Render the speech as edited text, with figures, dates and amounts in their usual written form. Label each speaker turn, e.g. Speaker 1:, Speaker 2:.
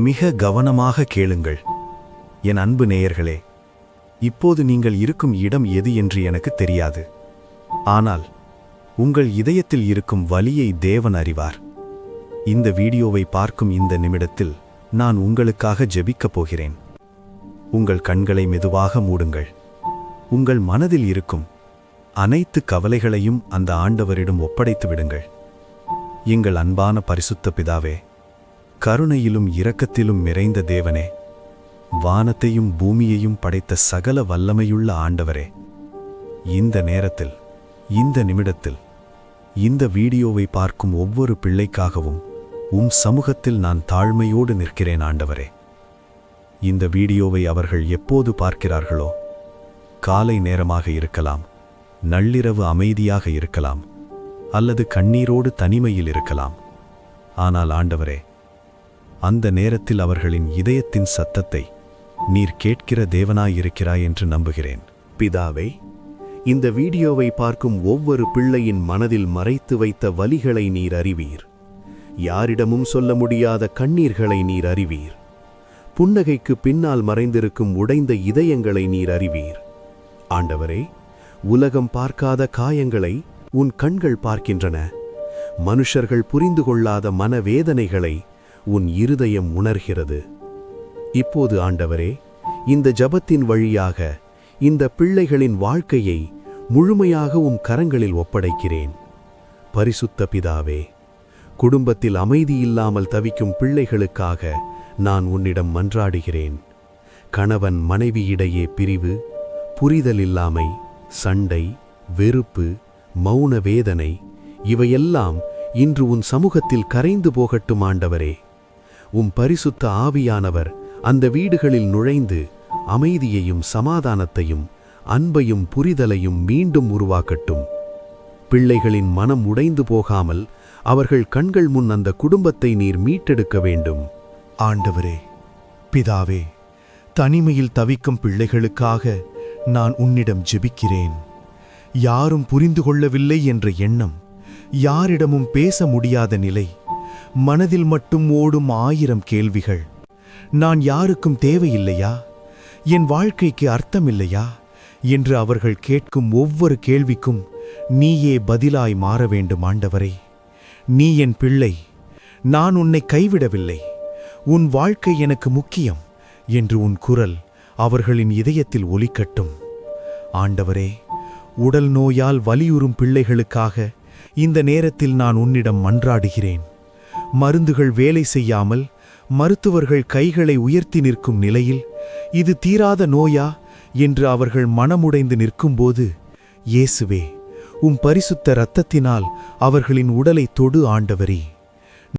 Speaker 1: மிக கவனமாக கேளுங்கள். என் அன்பு நேயர்களே, இப்போது நீங்கள் இருக்கும் இடம் எது என்று எனக்கு தெரியாது. ஆனால் உங்கள் இதயத்தில் இருக்கும் வலியை தேவன் அறிவார். இந்த வீடியோவை பார்க்கும் இந்த நிமிடத்தில் நான் உங்களுக்காக ஜெபிக்கப் போகிறேன். உங்கள் கண்களை மெதுவாக மூடுங்கள். உங்கள் மனதில் இருக்கும் அனைத்து கவலைகளையும் அந்த ஆண்டவரிடம் ஒப்படைத்து விடுங்கள். எங்கள் அன்பான பரிசுத்த பிதாவே, கருணையிலும் இரக்கத்திலும் நிறைந்த தேவனே, வானத்தையும் பூமியையும் படைத்த சகல வல்லமையுள்ள ஆண்டவரே, இந்த நேரத்தில், இந்த நிமிடத்தில், இந்த வீடியோவை பார்க்கும் ஒவ்வொரு பிள்ளைக்காகவும் சமூகத்தில் நான் தாழ்மையோடு நிற்கிறேன் ஆண்டவரே. இந்த வீடியோவை அவர்கள் எப்போது பார்க்கிறார்களோ, காலை நேரமாக இருக்கலாம், நள்ளிரவு அமைதியாக இருக்கலாம், அல்லது கண்ணீரோடு தனிமையில் இருக்கலாம். ஆனால் ஆண்டவரே, அந்த நேரத்தில் அவர்களின் இதயத்தின் சத்தத்தை நீர் கேட்கிற தேவனாயிருக்கிறாய் என்று நம்புகிறேன்.
Speaker 2: பிதாவே, இந்த வீடியோவை பார்க்கும் ஒவ்வொரு பிள்ளையின் மனதில் மறைத்து வைத்த வலிகளை நீர் அறிவீர். யாரிடமும் சொல்ல முடியாத கண்ணீர்களை நீர் அறிவீர். புன்னகைக்கு பின்னால் மறைந்திருக்கும் உடைந்த இதயங்களை நீர் அறிவீர். ஆண்டவரே, உலகம் பார்க்காத காயங்களை உன் கண்கள் பார்க்கின்றன. மனுஷர்கள் புரிந்து கொள்ளாத மனவேதனைகளை உன் இருதயம் உணர்கிறது. இப்போது ஆண்டவரே, இந்த ஜபத்தின் வழியாக இந்த பிள்ளைகளின் வாழ்க்கையை முழுமையாக கரங்களில் ஒப்படைக்கிறேன். பரிசுத்த பிதாவே, குடும்பத்தில் அமைதியில்லாமல் தவிக்கும் பிள்ளைகளுக்காக நான் உன்னிடம் மன்றாடுகிறேன். கணவன் மனைவியிடையே பிரிவு, புரிதலில்லாமை, சண்டை, வெறுப்பு, மௌன வேதனை இவையெல்லாம் இன்று உன் சமூகத்தில் கரைந்து போகட்டும் ஆண்டவரே. பரிசுத்த ஆவியானவர் அந்த வீடுகளில் நுழைந்து அமைதியையும் சமாதானத்தையும் அன்பையும் புரிதலையும் மீண்டும் உருவாக்கட்டும். பிள்ளைகளின் மனம் உடைந்து போகாமல் அவர்கள் கண்கள் முன் அந்த குடும்பத்தை நீர் மீட்டெடுக்க வேண்டும்.
Speaker 3: ஆண்டவரே, பிதாவே, தனிமையில் தவிக்கும் பிள்ளைகளுக்காக நான் உன்னிடம் ஜெபிக்கிறேன். யாரும் புரிந்து கொள்ளவில்லை என்ற எண்ணம், யாரிடமும் பேச முடியாத நிலை, மனதில் மட்டும் ஓடும் 1000 கேள்விகள். நான் யாருக்கும் தேவையில்லையா, என் வாழ்க்கைக்கு அர்த்தமில்லையா என்று அவர்கள் கேட்கும் ஒவ்வொரு கேள்விக்கும் நீயே பதிலாய் மாற வேண்டும் ஆண்டவரே. நீ என் பிள்ளை, நான் உன்னை கைவிடவில்லை, உன் வாழ்க்கை எனக்கு முக்கியம் என்று உன் குரல் அவர்களின் இதயத்தில் ஒலிக்கட்டும். ஆண்டவரே, உடல் நோயால் வலியுறும் பிள்ளைகளுக்காக இந்த நேரத்தில் நான் உன்னிடம் மன்றாடுகிறேன். மருந்துகள் வேலை செய்யாமல் மருத்துவர்கள் கைகளை உயர்த்தி நிற்கும் நிலையில் இது தீராத நோயா என்று அவர்கள் மனமுடைந்து நிற்கும்போது, இயேசுவே, பரிசுத்த இரத்தத்தினால் அவர்களின் உடலை தொடு ஆண்டவரே.